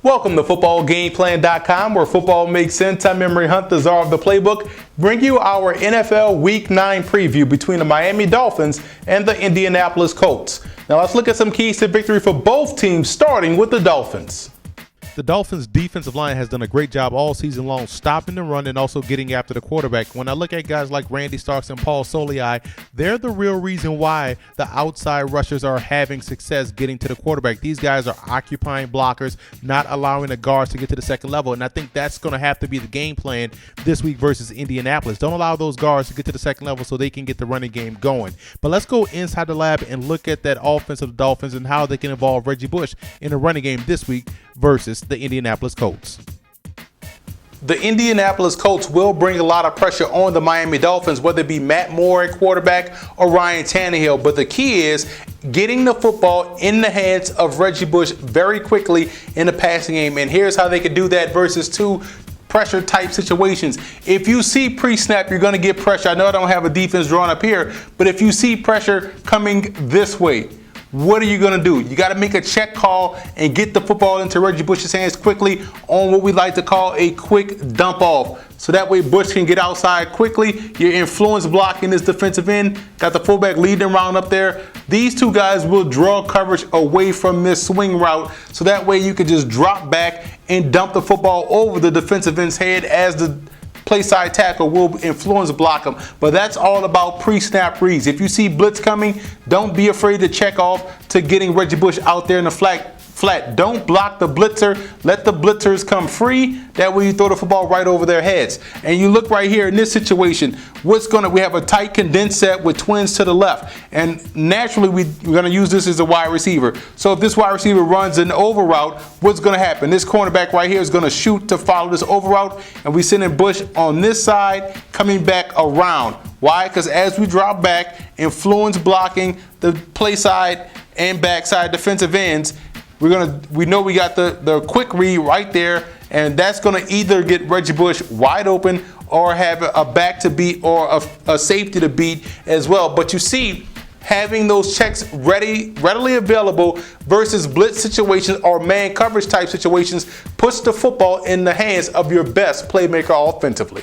Welcome to footballgameplan.com, where football makes sense. I'm Emery Hunt, the czar of the playbook. Bring you our NFL Week 9 preview between the Miami Dolphins and the Indianapolis Colts. Now let's look at some keys to victory for both teams, starting with the Dolphins. The Dolphins' defensive line has done a great job all season long stopping the run and also getting after the quarterback. When I look at guys like Randy Starks and Paul Soliai, they're the real reason why the outside rushers are having success getting to the quarterback. These guys are occupying blockers, not allowing the guards to get to the second level, and I think that's going to have to be the game plan this week versus Indianapolis. Don't allow those guards to get to the second level so they can get the running game going. But let's go inside the lab and look at that offense of the Dolphins and how they can involve Reggie Bush in the running game this week versus the Indianapolis Colts. The Indianapolis Colts will bring a lot of pressure on the Miami Dolphins, whether it be Matt Moore at quarterback or Ryan Tannehill. But the key is getting the football in the hands of Reggie Bush very quickly in the passing game. And here's how they can do that versus two pressure type situations. If you see pre-snap, you're going to get pressure. I know I don't have a defense drawn up here, but if you see pressure coming this way, what are you going to do? You got to make a check call and get the football into Reggie Bush's hands quickly on what we like to call a quick dump off. So that way Bush can get outside quickly. Your influence blocking this defensive end. Got the fullback leading around up there. These two guys will draw coverage away from this swing route. So that way you can just drop back and dump the football over the defensive end's head as the play side tackle will influence block them. But that's all about pre-snap reads. If you see blitz coming, don't be afraid to check off to getting Reggie Bush out there in the flat. Don't block the blitzer. Let the blitzers come free. That way you throw the football right over their heads. And you look right here in this situation, we have a tight condensed set with twins to the left. And naturally we're going to use this as a wide receiver. So if this wide receiver runs an over route, what's going to happen? This cornerback right here is going to shoot to follow this over route. And we send in Bush on this side, coming back around. Why? Because as we drop back, influence blocking the play side and backside defensive ends, we know we got the quick read right there, and that's going to either get Reggie Bush wide open or have a back to beat or a safety to beat as well. But you see, having those checks readily available versus blitz situations or man coverage type situations puts the football in the hands of your best playmaker offensively.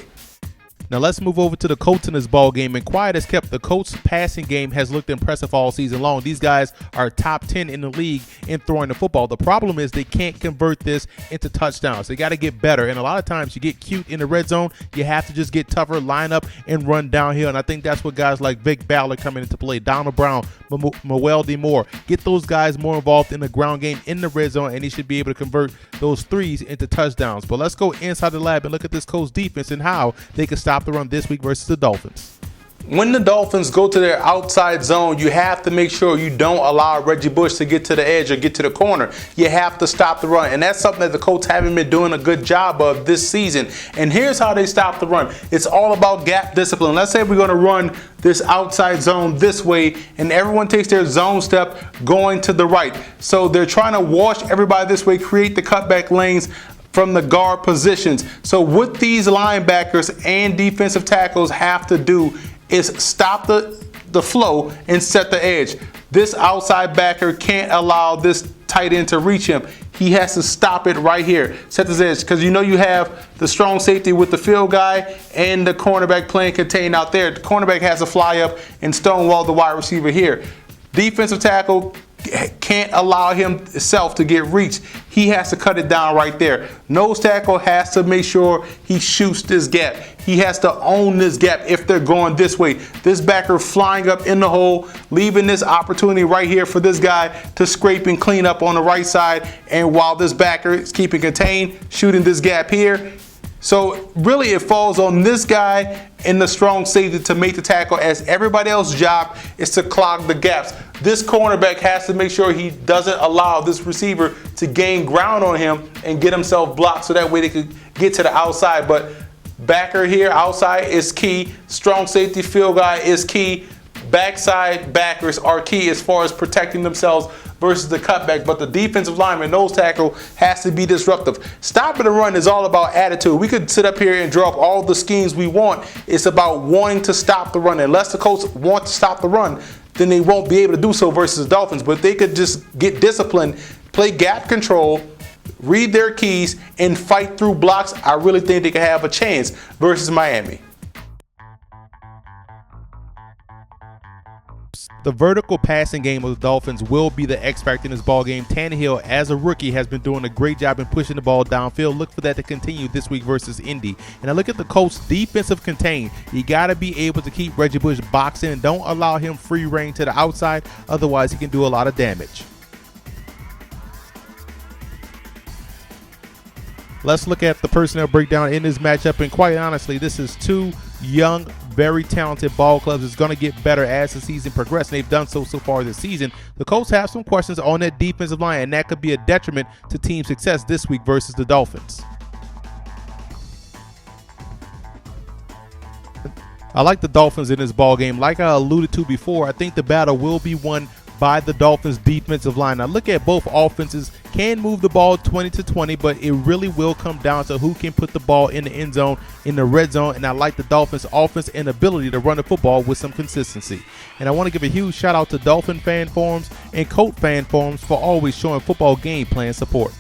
Now let's move over to the Colts in this ball game. And quiet as kept, the Colts passing game has looked impressive all season long. These guys are top 10 in the league in throwing the football. The problem is they can't convert this into touchdowns. They got to get better. And a lot of times you get cute in the red zone. You have to just get tougher, line up, and run downhill. And I think that's what guys like Vic Ballard coming into play, Donald Brown, Mewelde Moore, get those guys more involved in the ground game in the red zone, and he should be able to convert those threes into touchdowns. But let's go inside the lab and look at this Colts defense and how they can stop the run this week versus the Dolphins. When the Dolphins go to their outside zone, you have to make sure you don't allow Reggie Bush to get to the edge or get to the corner. You have to stop the run. And that's something that the Colts haven't been doing a good job of this season. And here's how they stop the run. It's all about gap discipline. Let's say we're going to run this outside zone this way, and everyone takes their zone step going to the right. So they're trying to wash everybody this way, create the cutback lanes from the guard positions. So what these linebackers and defensive tackles have to do is stop the flow and set the edge. This outside backer can't allow this tight end to reach him. He has to stop it right here. Set this edge, because you know you have the strong safety with the field guy and the cornerback playing contained out there. The cornerback has to fly up and stonewall the wide receiver here. Defensive tackle can't allow himself to get reached. He has to cut it down right there. Nose tackle has to make sure he shoots this gap. He has to own this gap if they're going this way. This backer flying up in the hole, leaving this opportunity right here for this guy to scrape and clean up on the right side. And while this backer is keeping contained, shooting this gap here. So really it falls on this guy and the strong safety to make the tackle, as everybody else's job is to clog the gaps. This cornerback has to make sure he doesn't allow this receiver to gain ground on him and get himself blocked, so that way they could get to the outside. But backer here outside is key. Strong safety field guy is key. Backside backers are key as far as protecting themselves versus the cutback. But the defensive lineman, nose tackle, has to be disruptive. Stopping the run is all about attitude. We could sit up here and draw up all the schemes we want. It's about wanting to stop the run. Unless the Colts want to stop the run, then they won't be able to do so versus the Dolphins. But they could just get disciplined, play gap control, read their keys, and fight through blocks, I really think they can have a chance versus Miami. The vertical passing game of the Dolphins will be the X factor in this ball game. Tannehill, as a rookie, has been doing a great job in pushing the ball downfield. Look for that to continue this week versus Indy. And I look at the Colts' defensive contain. You got to be able to keep Reggie Bush boxed in. Don't allow him free reign to the outside. Otherwise, he can do a lot of damage. Let's look at the personnel breakdown in this matchup. And quite honestly, this is two young, very talented ball clubs. It's going to get better as the season progresses. They've done so far this season. The Colts have some questions on that defensive line, and that could be a detriment to team success this week versus the Dolphins. I like the Dolphins in this ball game. Like I alluded to before, I think the battle will be won by the Dolphins defensive line. Now look at both offenses can move the ball 20-20, but it really will come down to who can put the ball in the end zone, in the red zone. And I like the Dolphins offense and ability to run the football with some consistency. And I want to give a huge shout out to Dolphin fan forums and Colt fan forums for always showing football game plan support.